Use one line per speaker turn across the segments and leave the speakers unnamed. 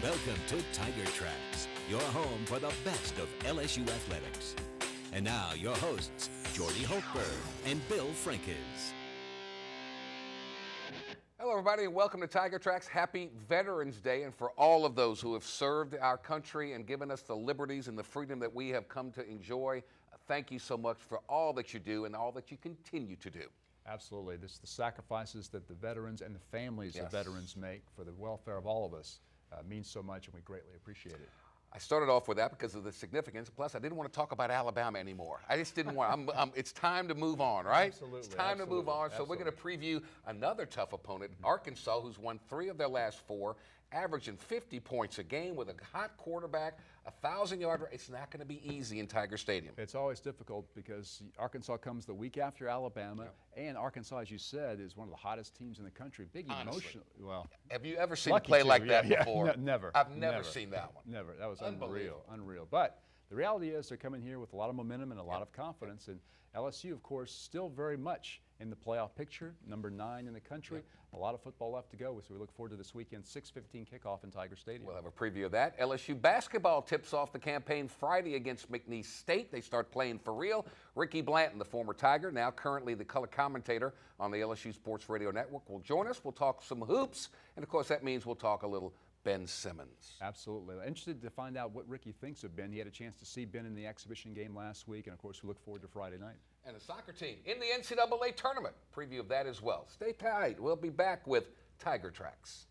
Welcome to Tiger Tracks, your home for the best of LSU athletics. And now, your hosts, Jordy Holtberg and Bill Frankes.
Hello, everybody, and welcome to Tiger Tracks. Happy Veterans Day, and for all of those who have served our country and given us the liberties and the freedom that we have come to enjoy, thank you so much for all that you do and all that you continue to do.
Absolutely. This is the sacrifices that the veterans and the families of veterans make for the welfare of all of us. Means so much, and we greatly appreciate it.
I started off with that because of the significance. Plus, I didn't want to talk about Alabama anymore. I just didn't want. It's time to move on, right?
Absolutely.
It's time to move on. So we're going to preview another tough opponent, Arkansas, who's won 3 of their last 4, averaging 50 points a game with a hot quarterback, 1,000-yard. It's not going to be easy in Tiger Stadium.
It's always difficult because Arkansas comes the week after Alabama, and Arkansas, as you said, is one of the hottest teams in the country. Big emotional. Well,
have you ever seen a play like that before?
No, never.
I've never seen that one.
Never. That was unreal. But the reality is they're coming here with a lot of momentum and a lot of confidence. And LSU, of course, still very much in the playoff picture, number 9 in the country. A lot of football left to go, so we look forward to this weekend 6:15 kickoff in Tiger Stadium.
We'll have a preview of that. LSU basketball tips off the campaign Friday against McNeese State. They start playing for real. Ricky Blanton, the former Tiger, now currently the color commentator on the LSU Sports Radio Network, will join us. We'll talk some hoops, and of course that means we'll talk a little Ben Simmons.
Absolutely. Interested to find out what Ricky thinks of Ben. He had a chance to see Ben in the exhibition game last week, and of course we look forward to Friday night.
And the soccer team in the NCAA tournament. Preview of that as well. Stay tight. We'll be back with Tiger Tracks.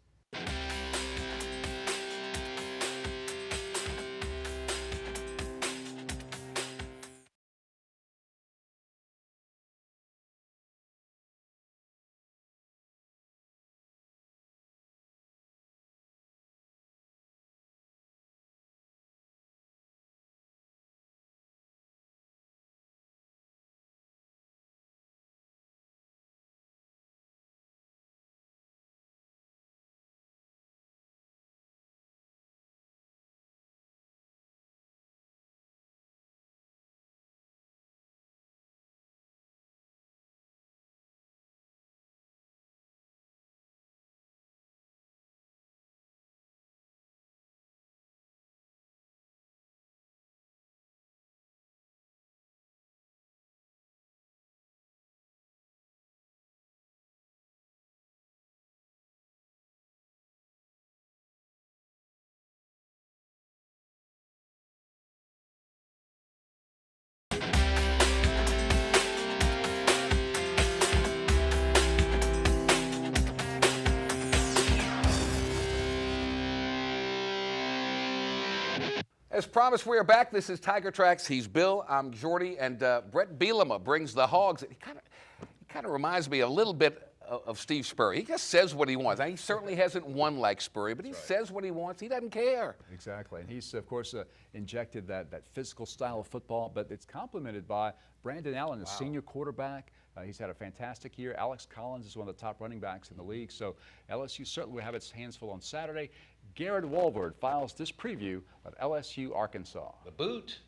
As promised, we are back. This is Tiger Tracks. He's Bill. I'm Jordy, and Brett Bielema brings the Hogs. He kind of reminds me a little bit of Steve Spurrier. He just says what he wants. Now, he certainly hasn't won like Spurrier, but he says what he wants. He doesn't care.
Exactly, and he's of course injected that physical style of football, but it's complemented by Brandon Allen, a senior quarterback. He's had a fantastic year. Alex Collins is one of the top running backs in the league. So LSU certainly will have its hands full on Saturday. Garrett Walward files this preview of LSU Arkansas.
The boot.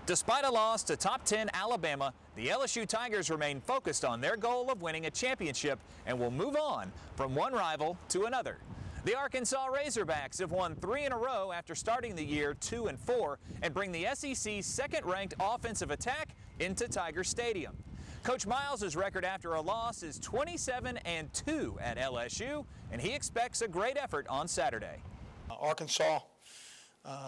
Despite a loss to top 10 Alabama, the LSU Tigers remain focused on their goal of winning a championship and will move on from one rival to another. The Arkansas Razorbacks have won 3 in a row after starting the year 2-4 and bring the SEC's second-ranked offensive attack into Tiger Stadium. Coach Miles' record after a loss is 27-2 at LSU, and he expects a great effort on Saturday.
Arkansas,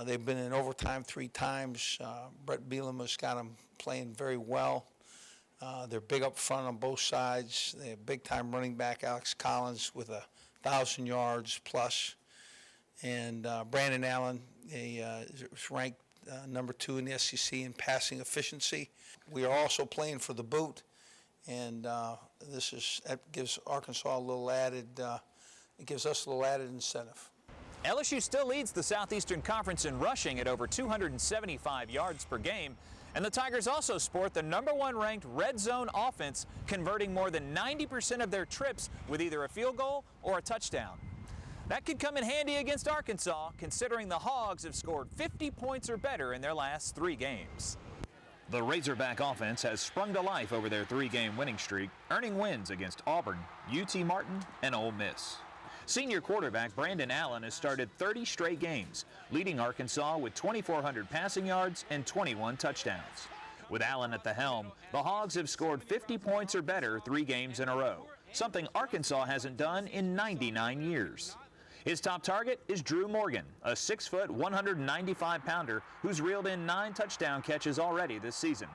they've been in overtime 3 times. Brett Bielema's got them playing very well. They're big up front on both sides. They have big-time running back Alex Collins with 1,000 yards plus. And Brandon Allen is ranked number 2 in the SEC in passing efficiency. We are also playing for the boot, and that gives Arkansas a little added. It gives us a little added incentive.
LSU still leads the Southeastern Conference in rushing at over 275 yards per game, and the Tigers also sport the #1 ranked red zone offense, converting more than 90% of their trips with either a field goal or a touchdown. That could come in handy against Arkansas, considering the Hogs have scored 50 points or better in their last 3 games. The Razorback offense has sprung to life over their 3-game winning streak, earning wins against Auburn, UT Martin, and Ole Miss. Senior quarterback Brandon Allen has started 30 straight games, leading Arkansas with 2,400 passing yards and 21 touchdowns. With Allen at the helm, the Hogs have scored 50 points or better 3 games in a row, something Arkansas hasn't done in 99 years. His top target is Drew Morgan, a 6-foot, 195-pounder who's reeled in 9 touchdown catches already this season.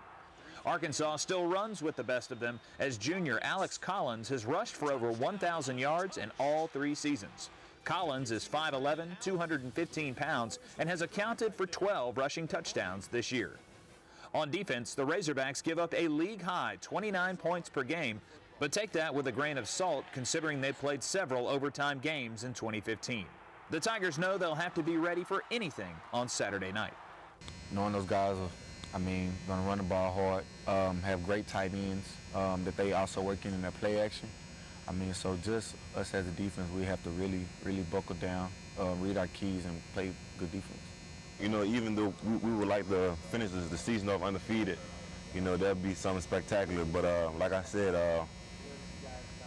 Arkansas still runs with the best of them as junior Alex Collins has rushed for over 1,000 yards in all 3 seasons. Collins is 5'11", 215 pounds, and has accounted for 12 rushing touchdowns this year. On defense, the Razorbacks give up a league-high 29 points per game, but take that with a grain of salt considering they played several overtime games in 2015. The Tigers know they'll have to be ready for anything on Saturday night.
Knowing those guys are, going to run the ball hard, have great tight ends that they also work in their play action. So just us as a defense, we have to really buckle down, read our keys, and play good defense.
Even though we would like to finish the season off undefeated, that'd be something spectacular. But like I said,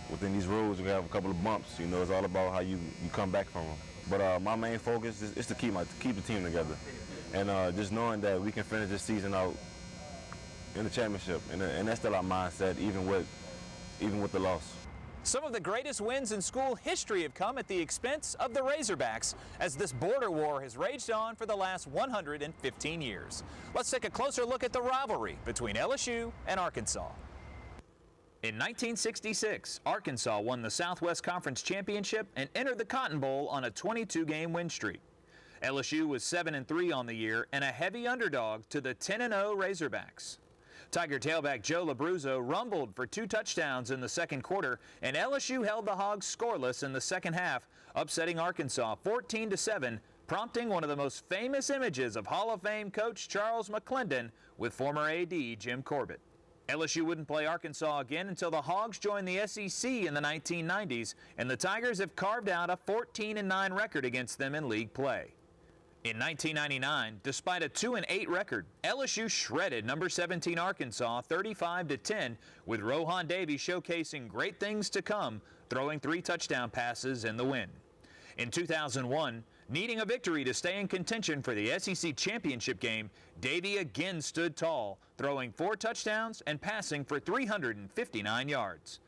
within these rules, we have a couple of bumps. It's all about how you come back from them. But my main focus is to keep the team together, and just knowing that we can finish this season out in the championship, and that's still our mindset, even with the loss.
Some of the greatest wins in school history have come at the expense of the Razorbacks as this border war has raged on for the last 115 years. Let's take a closer look at the rivalry between LSU and Arkansas. In 1966, Arkansas won the Southwest Conference Championship and entered the Cotton Bowl on a 22-game win streak. LSU was 7-3 on the year and a heavy underdog to the 10-0 Razorbacks. Tiger tailback Joe Labruzzo rumbled for 2 touchdowns in the second quarter, and LSU held the Hogs scoreless in the second half, upsetting Arkansas 14-7, prompting one of the most famous images of Hall of Fame coach Charles McClendon with former AD Jim Corbett. LSU wouldn't play Arkansas again until the Hogs joined the SEC in the 1990s, and the Tigers have carved out a 14-9 record against them in league play. In 1999, despite a 2-8 record, LSU shredded number 17 Arkansas 35-10, with Rohan Davey showcasing great things to come, throwing 3 touchdown passes in the win. In 2001, needing a victory to stay in contention for the SEC championship game, Davey again stood tall, throwing 4 touchdowns and passing for 359 yards.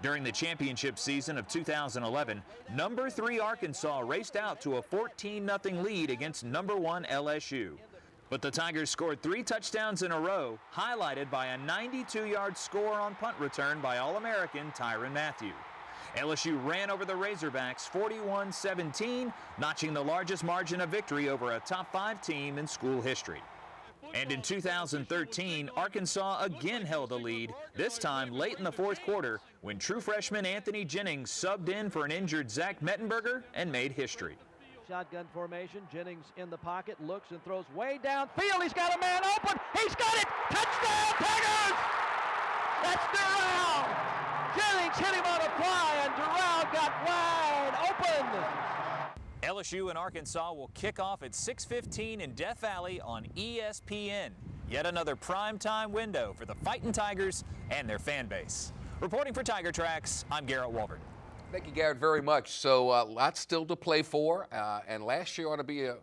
During the championship season of 2011, number 3 Arkansas raced out to a 14-0 lead against number 1 LSU. But the Tigers scored 3 touchdowns in a row, highlighted by a 92-yard score on punt return by All-American Tyrann Mathieu. LSU ran over the Razorbacks 41-17, notching the largest margin of victory over a top 5 team in school history. And in 2013, Arkansas again held a lead, this time late in the fourth quarter, when true freshman Anthony Jennings subbed in for an injured Zach Mettenberger and made history.
Shotgun formation, Jennings in the pocket, looks and throws way downfield. He's got a man open. He's got it. Touchdown, Tigers! That's Durrell. Jennings hit him on a fly, and Durrell got wide open.
LSU and Arkansas will kick off at 6:15 in Death Valley on ESPN. Yet another primetime window for the Fightin' Tigers and their fan base. Reporting for Tiger Tracks, I'm Garrett Walbert.
Thank you, Garrett, very much. So lots still to play for, and last year ought to be a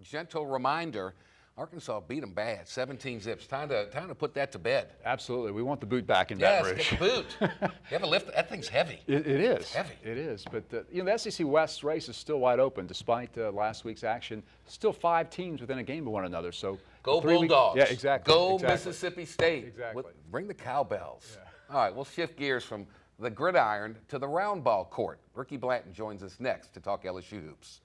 gentle reminder. Arkansas beat them bad, 17 zips. Time to put that to bed.
Absolutely. We want the boot back in Baton Rouge.
Yes, get the boot. You have a lift. That thing's heavy.
It is.
It's heavy.
It is. But, the SEC West race is still wide open despite last week's action. Still 5 teams within a game of one another. So
go Bulldogs.
Yeah, exactly.
Go
exactly.
Mississippi State.
Exactly.
Bring the cowbells.
Yeah.
All right, we'll shift gears from the gridiron to the round ball court. Ricky Blanton joins us next to talk LSU hoops.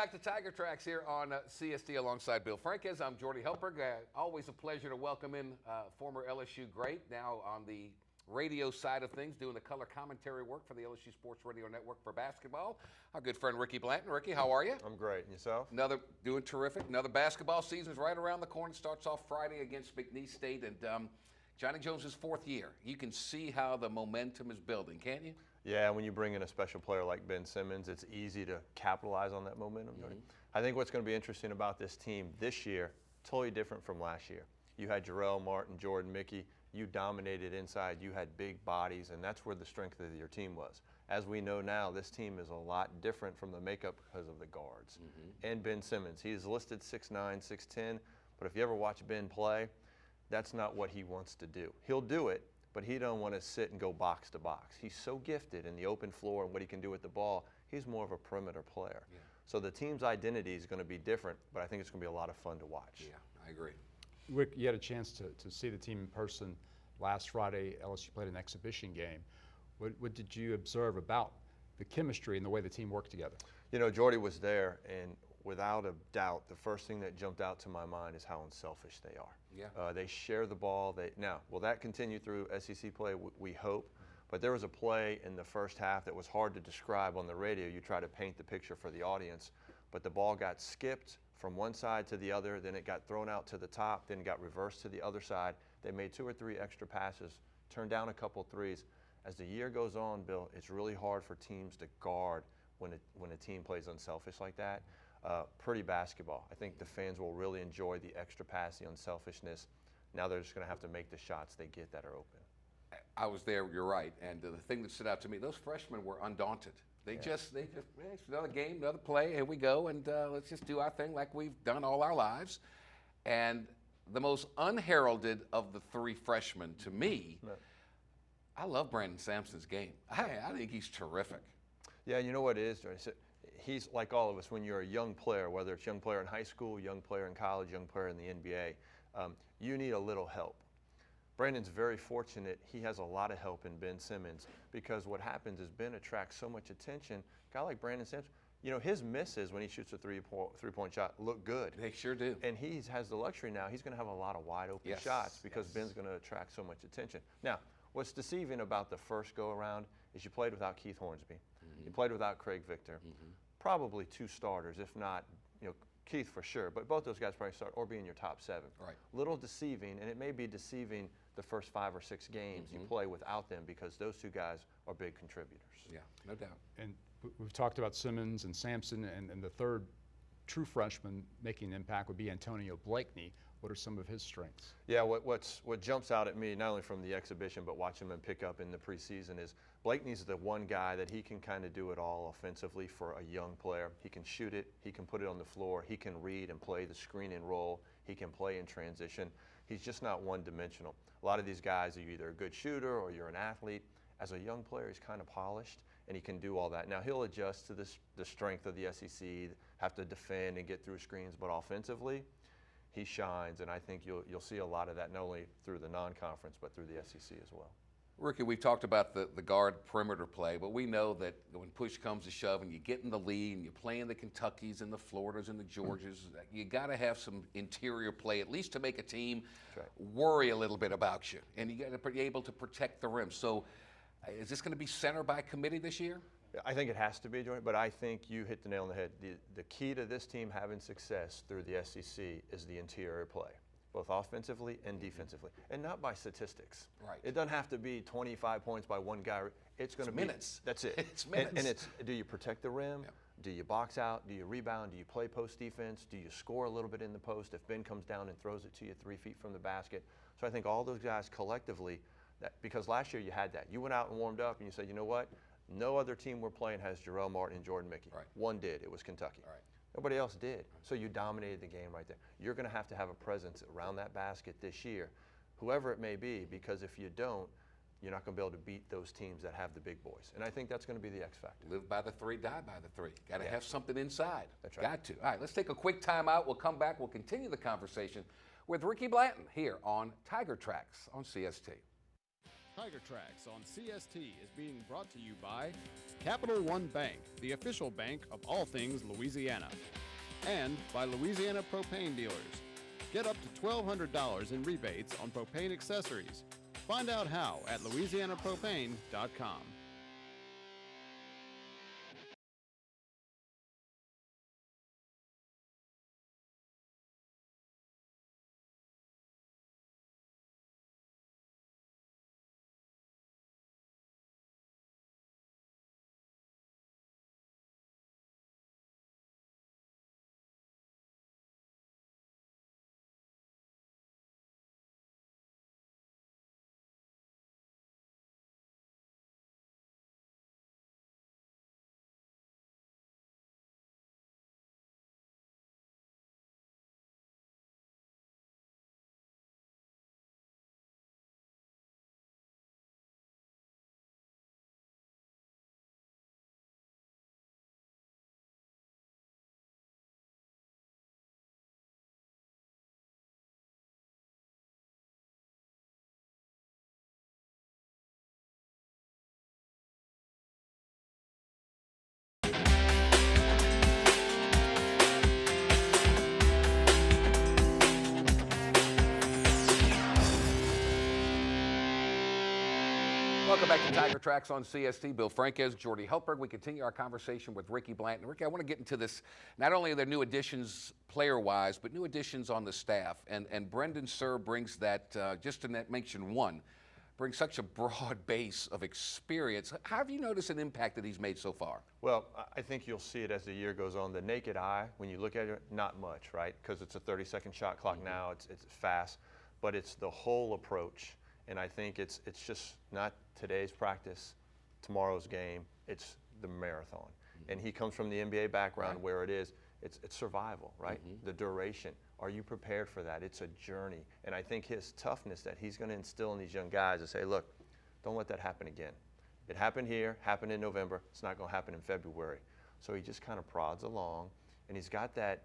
back to Tiger Tracks here on CST alongside Bill Franquez. I'm Jordy Helperg. Always a pleasure to welcome in former LSU great, now on the radio side of things, doing the color commentary work for the LSU Sports Radio Network for basketball. Our good friend Ricky Blanton. Ricky, how are you?
I'm great. And yourself?
Doing terrific. Another basketball season's right around the corner. Starts off Friday against McNeese State, and Johnny Jones' fourth year. You can see how the momentum is building, can't you?
Yeah, when you bring in a special player like Ben Simmons, it's easy to capitalize on that momentum. I think what's going to be interesting about this team this year, totally different from last year. You had Jarrell, Martin, Jordan, Mickey. You dominated inside. You had big bodies, and that's where the strength of your team was. As we know now, this team is a lot different from the makeup because of the guards. And Ben Simmons, he's listed 6'9", 6'10", but if you ever watch Ben play, that's not what he wants to do. He'll do it, but he don't want to sit and go box to box. He's so gifted in the open floor and what he can do with the ball. He's more of a perimeter player. Yeah. So the team's identity is going to be different, but I think it's going to be a lot of fun to watch.
Yeah, I agree.
Rick, you had a chance to see the team in person last Friday. LSU played an exhibition game. What did you observe about the chemistry and the way the team worked together?
You know, Jordy was there, and without a doubt, the first thing that jumped out to my mind is how unselfish they are.
Yeah.
They share the ball. Now, will that continue through SEC play? We hope. But there was a play in the first half that was hard to describe on the radio. You try to paint the picture for the audience, but the ball got skipped from one side to the other, then it got thrown out to the top, then got reversed to the other side. They made 2 or 3 extra passes, turned down a couple threes. As the year goes on, Bill, it's really hard for teams to guard when a team plays unselfish like that. Pretty basketball. I think the fans will really enjoy the extra pass, the unselfishness. Now they're just going to have to make the shots they get that are open.
I was there, you're right. And the thing that stood out to me, those freshmen were undaunted. They just it's another game, another play, here we go, and let's just do our thing like we've done all our lives. And the most unheralded of the 3 freshmen to me, I love Brandon Samson's game. I think he's terrific.
Yeah, you know what it is, Jordan? He's like all of us. When you're a young player, whether it's young player in high school, young player in college, young player in the NBA, you need a little help. Brandon's very fortunate. He has a lot of help in Ben Simmons, because what happens is Ben attracts so much attention. A guy like Brandon Simmons, you know, his misses when he shoots a three-point shot look good.
They sure do.
And he has the luxury now. He's going to have a lot of wide-open shots because Ben's going to attract so much attention. Now, what's deceiving about the first go-around is you played without Keith Hornsby. You played without Craig Victor. Probably 2 starters, if not, you know, Keith for sure, but both those guys probably start or be in your top 7.
Right.
Little deceiving, and it may be deceiving the first 5 or 6 games you play without them, because those 2 guys are big contributors.
Yeah, no doubt.
And we've talked about Simmons and Samson, and the third true freshman making an impact would be Antonio Blakeney. What are some of his strengths?
Yeah, what jumps out at me, not only from the exhibition, but watching him pick up in the preseason, is Blakeney's the one guy that he can kind of do it all offensively for a young player. He can shoot it, he can put it on the floor, he can read and play the screen and roll, he can play in transition. He's just not one-dimensional. A lot of these guys are either a good shooter or you're an athlete. As a young player, he's kind of polished, and he can do all that. Now, he'll adjust to the strength of the SEC, have to defend and get through screens, but offensively, he shines, and I think you'll see a lot of that, not only through the non-conference, but through the SEC as well.
Ricky, we've talked about the guard perimeter play, but we know that when push comes to shove and you get in the lead and you're playing the Kentuckys and the Floridas and the Georgias, you got to have some interior play, at least to make a team worry a little bit about you. And you got to be able to protect the rim. So is this going to be center by committee this year?
I think it has to be, Jordan, but I think you hit the nail on the head. The key to this team having success through the SEC is the interior play, both offensively and defensively, and not by statistics.
Right.
It doesn't have to be 25 points by one guy. It's going to be
minutes.
That's it.
It's minutes.
And it's, do you protect the rim? Yep. Do you box out? Do you rebound? Do you play post defense? Do you score a little bit in the post if Ben comes down and throws it to you 3 feet from the basket? So I think all those guys collectively, because last year you had that. You went out and warmed up and you said, you know what? No other team we're playing has Jarrell, Martin, and Jordan Mickey.
Right.
One did. It was Kentucky.
Right.
Nobody else did. So you dominated the game right there. You're going to have a presence around that basket this year, whoever it may be, because if you don't, you're not going to be able to beat those teams that have the big boys. And I think that's going to be the X factor.
Live by the 3, die by the 3. Got to have something inside.
That's right.
Got to. All right, let's take a quick timeout. We'll come back. We'll continue the conversation with Ricky Blanton here on Tiger Tracks on CST.
Tiger Tracks on CST is being brought to you by Capital One Bank, the official bank of all things Louisiana, and by Louisiana Propane Dealers. Get up to $1,200 in rebates on propane accessories. Find out how at louisianapropane.com.
Welcome back to Tiger Tracks on CST. Bill Franquez, Jordy Heltberg. We continue our conversation with Ricky Blanton. Ricky, I want to get into this. Not only are there new additions player-wise, but new additions on the staff. And Brendan Sir brings that, just to mention one, brings such a broad base of experience. How have you noticed an impact that he's made so far?
Well, I think you'll see it as the year goes on. The naked eye, when you look at it, not much, right? Because it's a 30-second shot clock now. It's fast. But it's the whole approach. And I think it's just not today's practice, tomorrow's game. It's the marathon. And he comes from the NBA background where it's survival, right? The duration. Are you prepared for that? It's a journey. And I think his toughness that he's going to instill in these young guys is say, look, don't let that happen again. It happened here, happened in November. It's not going to happen in February. So he just kind of prods along, and he's got that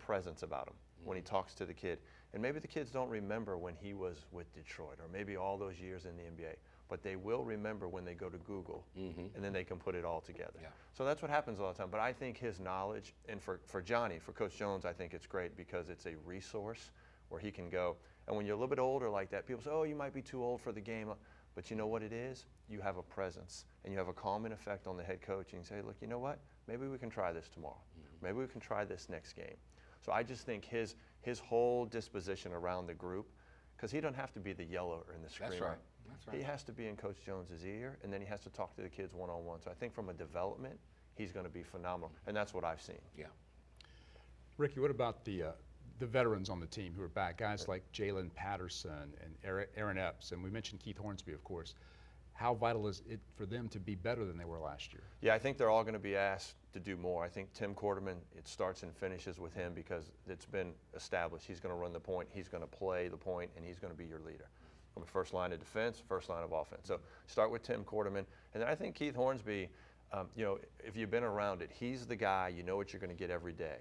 presence about him when he talks to the kid. And maybe the kids don't remember when he was with Detroit or maybe all those years in the NBA, but they will remember when they go to Google, and then they can put it all together.
Yeah.
So that's what happens all the time. But I think his knowledge, and for Johnny, for Coach Jones, I think it's great because it's a resource where he can go. And when you're a little bit older like that, people say, oh, you might be too old for the game. But you know what it is? You have a presence, and you have a calming effect on the head coach. And you say, look, you know what? Maybe we can try this tomorrow. Maybe we can try this next game. So I just think his whole disposition around the group, because he doesn't have to be the yeller and the screamer.
That's right. That's right.
He has to be in Coach Jones's ear, and then he has to talk to the kids one-on-one. So I think from a development, he's going to be phenomenal, and that's what I've seen.
Yeah.
Ricky, what about the veterans on the team who are back, guys like Jalen Patterson and Aaron Epps, and we mentioned Keith Hornsby, of course. How vital is it for them to be better than they were last year?
Yeah, I think they're all going to be asked to do more. I think Tim Quarterman, it starts and finishes with him because it's been established. He's going to run the point, he's going to play the point, and he's going to be your leader. From the first line of defense, first line of offense. So start with Tim Quarterman. And then I think Keith Hornsby, you know, if you've been around it, he's the guy, you know what you're going to get every day.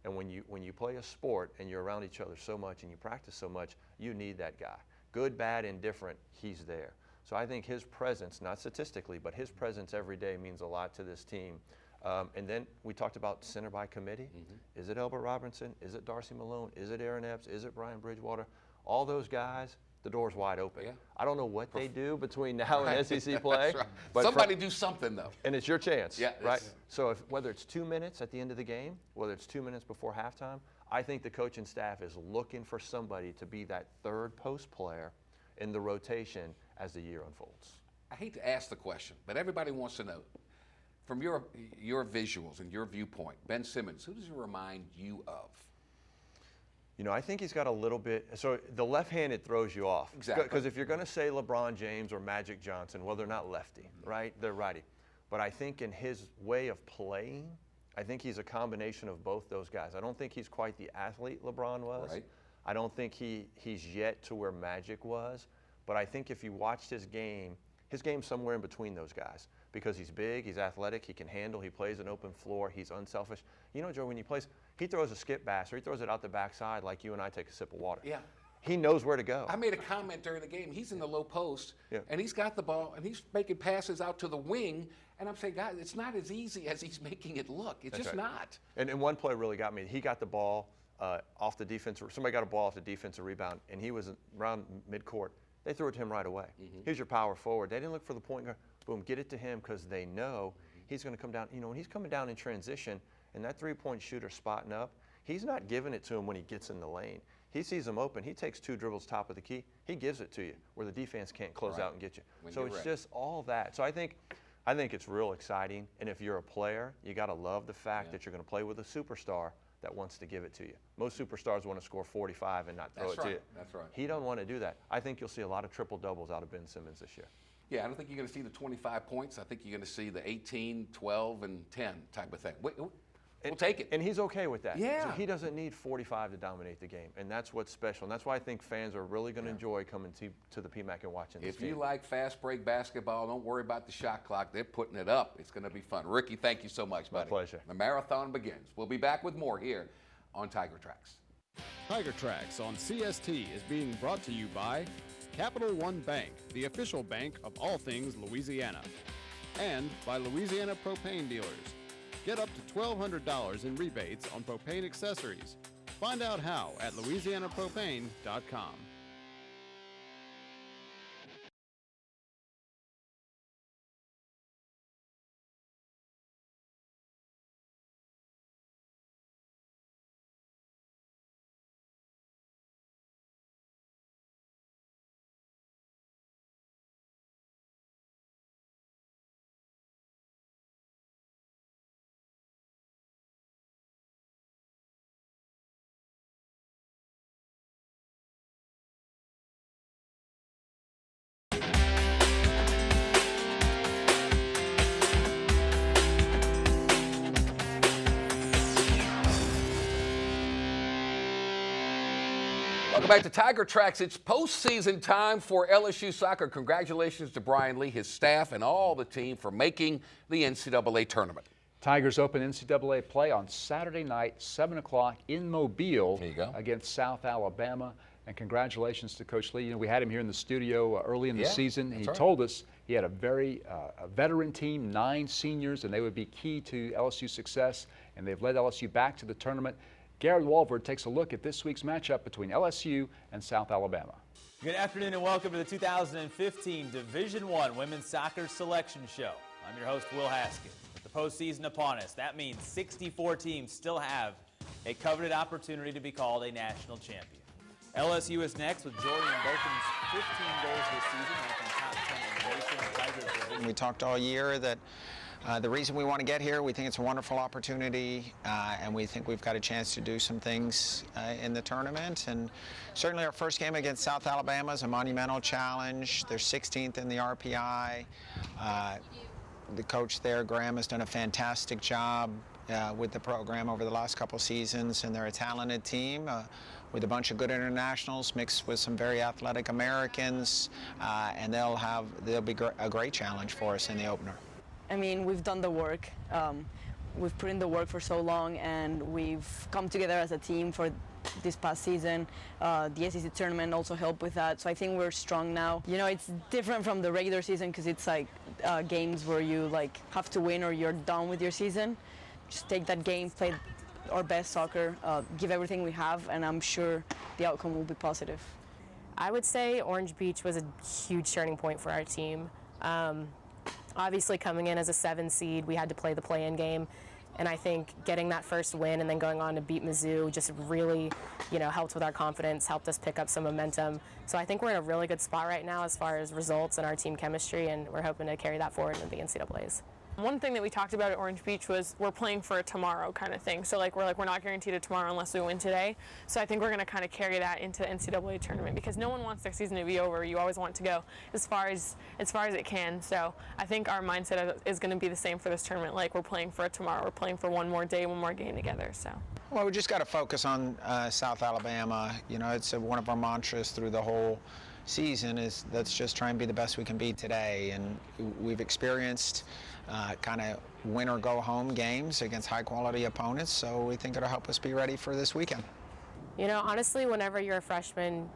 And when you play a sport and you're around each other so much and you practice so much, you need that guy. Good, bad, indifferent, he's there. So I think his presence, not statistically, but his presence every day means a lot to this team. And then we talked about center by committee. Is it Elbert Robinson? Is it Darcy Malone? Is it Aaron Epps? Is it Brian Bridgewater? All those guys, the door's wide open.
Yeah.
I don't know what they do between now and SEC play.
Right.
But
somebody do something, though.
And it's your chance,
yeah,
right? So whether it's 2 minutes at the end of the game, whether it's 2 minutes before halftime, I think the coaching staff is looking for somebody to be that third post player in the rotation as the year unfolds.
I hate to ask the question, but everybody wants to know, from your visuals and your viewpoint, Ben Simmons, who does he remind you of?
You know, I think he's got a little bit, so the left-handed throws you off.
Exactly.
Because if you're going to say LeBron James or Magic Johnson, well, they're not lefty, right? They're righty. But I think in his way of playing, I think he's a combination of both those guys. I don't think he's quite the athlete LeBron was.
Right.
I don't think he's yet to where Magic was. But I think if you watched his game's somewhere in between those guys. Because he's big, he's athletic, he can handle, he plays an open floor, he's unselfish. You know, Joe, when he plays, he throws a skip pass or he throws it out the backside like you and I take a sip of water.
Yeah.
He knows where to go.
I made a comment during the game. He's in the low post, and he's got the ball, and he's making passes out to the wing. And I'm saying, guys, it's not as easy as he's making it look. It's
That's
just
right.
not.
And one play really got me. He got the ball off the defense. Somebody got a ball off the defensive rebound, and he was around midcourt. They threw it to him right away. Here's your power forward. They didn't look for the point guard. Boom, get it to him because they know he's going to come down. You know, when he's coming down in transition and that three-point shooter spotting up, he's not giving it to him when he gets in the lane. He sees him open. He takes 2 dribbles top of the key. He gives it to you where the defense can't close out and get you. So it's just all that. So I think it's real exciting. And if you're a player, you got to love the fact that you're going to play with a superstar that wants to give it to you. Most superstars want to score 45 and not throw it to you.
That's right.
He don't want to do that. I think you'll see a lot of triple doubles out of Ben Simmons this year.
Yeah, I don't think you're going to see the 25 points. I think you're going to see the 18, 12, and 10 type of thing. We'll take it.
And he's okay with that.
Yeah.
So he doesn't need 45 to dominate the game, and that's what's special. And that's why I think fans are really going to enjoy coming to the PMAC and watching this game.
If you like fast break basketball, don't worry about the shot clock. They're putting it up. It's going to be fun. Ricky, thank you so much, buddy.
My pleasure.
The marathon begins. We'll be back with more here on Tiger Tracks.
Tiger Tracks on CST is being brought to you by Capital One Bank, the official bank of all things Louisiana, and by Louisiana Propane Dealers. Get up to $1,200 in rebates on propane accessories. Find out how at louisianapropane.com.
Welcome back to Tiger Tracks. It's postseason time for LSU soccer. Congratulations to Brian Lee, his staff, and all the team for making the NCAA tournament.
Tigers open NCAA play on Saturday night, 7 o'clock in Mobile against South Alabama. And congratulations to Coach Lee. You know, we had him here in the studio early in the season. He told us he had a very veteran team, 9 seniors, and they would be key to LSU's success. And they've led LSU back to the tournament. Garrett Walford takes a look at this week's matchup between LSU and South Alabama.
Good afternoon and welcome to the 2015 Division I Women's Soccer Selection Show. I'm your host, Will Haskett. With the postseason upon us, that means 64 teams still have a coveted opportunity to be called a national champion. LSU is next with Jordan Blanton's 15 goals this season, making top 10 in the nation. Tigers division.
We talked all year that the reason we want to get here, we think it's a wonderful opportunity, and we think we've got a chance to do some things in the tournament. And certainly our first game against South Alabama is a monumental challenge. They're 16th in the RPI. The coach there, Graham, has done a fantastic job with the program over the last couple seasons, and they're a talented team with a bunch of good internationals mixed with some very athletic Americans, and they'll be a great challenge for us in the opener.
I mean, we've done the work. We've put in the work for so long, and we've come together as a team for this past season. The SEC tournament also helped with that, so I think we're strong now. You know, it's different from the regular season because it's like games where you like have to win or you're done with your season. Just take that game, play our best soccer, give everything we have, and I'm sure the outcome will be positive.
I would say Orange Beach was a huge turning point for our team. Obviously, coming in as a 7 seed, we had to play the play-in game, and I think getting that first win and then going on to beat Mizzou just really, helped with our confidence, helped us pick up some momentum. So I think we're in a really good spot right now as far as results and our team chemistry, and we're hoping to carry that forward into the NCAAs.
One thing that we talked about at Orange Beach was we're playing for a tomorrow kind of thing. So we're not guaranteed a tomorrow unless we win today. So I think we're going to kind of carry that into the NCAA tournament because no one wants their season to be over. You always want to go as far as it can. So I think our mindset is going to be the same for this tournament. Like we're playing for a tomorrow. We're playing for one more day, one more game together. So.
Well, we just got to focus on South Alabama. It's one of our mantras through the whole season is let's just try and be the best we can be today. And we've experienced kind of win or go home games against high quality opponents, so we think it'll help us be ready for this weekend.
Honestly, whenever you're a freshman,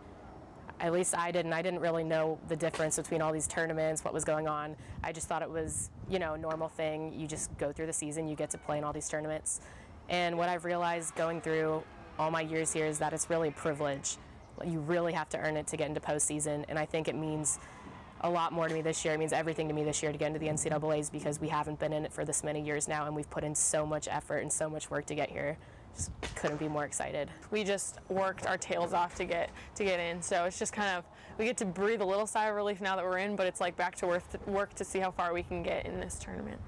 at least I didn't. I didn't really know the difference between all these tournaments, what was going on. I just thought it was, you know, a normal thing. You just go through the season, you get to play in all these tournaments. And what I've realized going through all my years here is that it's really a privilege. You really have to earn it to get into postseason, and I think it means a lot more to me this year. It means everything to me this year to get into the NCAAs because we haven't been in it for this many years now, and we've put in so much effort and so much work to get here. Just couldn't be more excited.
We just worked our tails off to get in, so it's just kind of, we get to breathe a little sigh of relief now that we're in, but it's like back to work to see how far we can get in this tournament.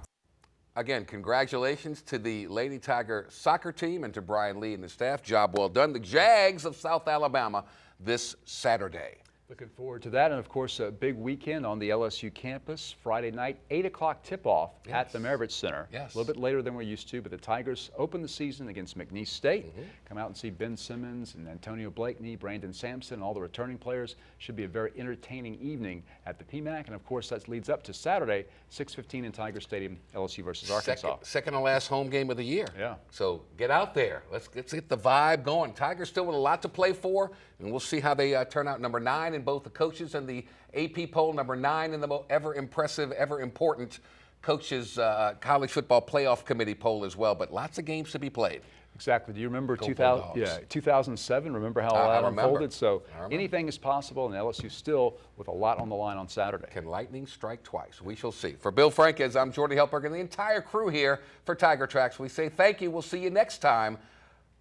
Again, congratulations to the Lady Tiger soccer team and to Brian Lee and the staff. Job well done. The Jags of South Alabama this Saturday.
Looking forward to that, and of course a big weekend on the LSU campus. Friday night, 8 o'clock tip-off at the Maravich Center.
Yes.
A little bit later than we're used to, but the Tigers open the season against McNeese State. Come out and see Ben Simmons and Antonio Blakeney, Brandon Samson, and all the returning players. Should be a very entertaining evening at the PMAC, and of course that leads up to Saturday, 6:15 in Tiger Stadium, LSU versus Arkansas.
Second to last home game of the year.
Yeah.
So get out there. Let's get the vibe going. Tigers still with a lot to play for, and we'll see how they turn out. Number 9 in both the coaches and the AP poll, number 9 in the ever impressive, ever important coaches college football playoff committee poll as well. But lots of games to be played.
Exactly. Do you remember
Go
2007? Remember how
I
that
remember.
unfolded? So
I remember.
anything is possible, and LSU still with a lot on the line on Saturday.
Can lightning strike twice? We shall see. For Bill Frankes, I'm Jordy Helperg and the entire crew here for Tiger Tracks. We say thank you. We'll see you next time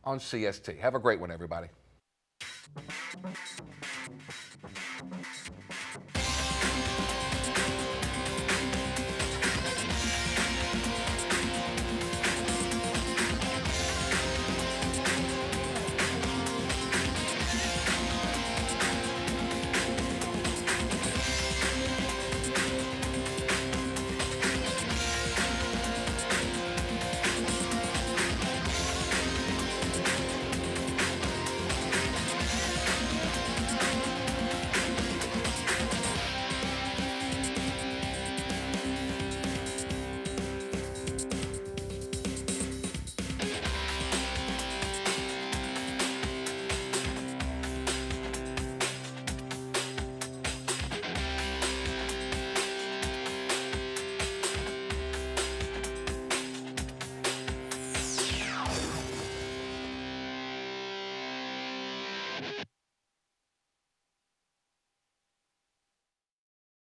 on CST. Have a great one, everybody.